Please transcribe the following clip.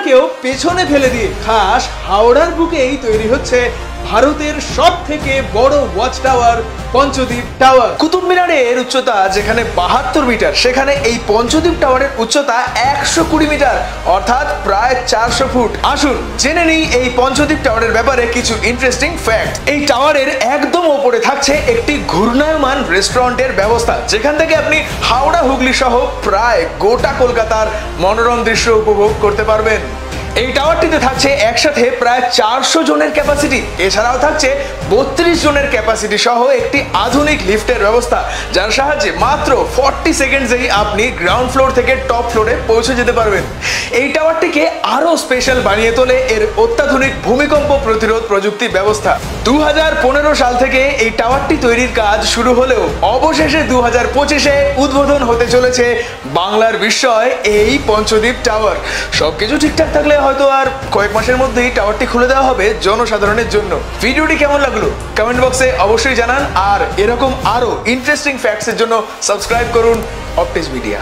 হাওড়াকেও পেছনে ফেলে দিয়ে খাস হাওড়ার বুকেই তৈরি হচ্ছে ভারতের সবথেকে বড় watch tower Panchadwip tower. Qutub মিনারের উচ্চতা যেখানে 72 মিটার, সেখানে এই পঞ্চদ্বীপ টাওয়ারের উচ্চতা 120 মিটার, অর্থাৎ প্রায় 400 ফুট। আসুন জেনে নিই এই পঞ্চদ্বীপ টাওয়ারের ব্যাপারে কিছু ইন্টারেস্টিং ফ্যাক্ট। এই টাওয়ারের একদম ওপরে থাকছে একটি ঘূর্ণায়মান রেস্টুরেন্টের ব্যবস্থা, যেখান থেকে আপনি হাওড়া হুগলি সহ প্রায় গোটা কলকাতার মনোরম দৃশ্য উপভোগ করতে পারবেন। এই টাওয়ারটিতে থাকছে একসাথে প্রায় 400 জনের ক্যাপাসিটি। এছাড়াও থাকছে 32 জনের ক্যাপাসিটি সহ একটি আধুনিক লিফটের ব্যবস্থা, যার সাহায্যে মাত্র 40 সেকেন্ডসেই আপনি গ্রাউন্ড ফ্লোর থেকে টপ ফ্লোরে পৌঁছে যেতে পারবেন। এই টাওয়ারটিকে আরো স্পেশাল বানিয়ে তোলে এর অত্যাধুনিক ভূমিকম্প প্রতিরোধ প্রযুক্তি ব্যবস্থা। 2015 সাল থেকে এই টাওয়ারটি তৈরির কাজ শুরু হলেও অবশেষে 2025-এ উদ্বোধন হতে চলেছে বাংলার বিস্ময় এই পঞ্চদ্বীপ টাওয়ার। সবকিছু ঠিকঠাক থাকলে হয়তো আর কয়েক মাসের মধ্যেই টাওয়ারটি খুলে দেওয়া হবে জনসাধারণের জন্য। ভিডিওটি কেমন লাগলো কমেন্ট বক্সে অবশ্যই জানান, আর এরকম আরো ইন্টারেস্টিং ফ্যাক্টসের জন্য সাবস্ক্রাইব করুন অপটিক্স মিডিয়া।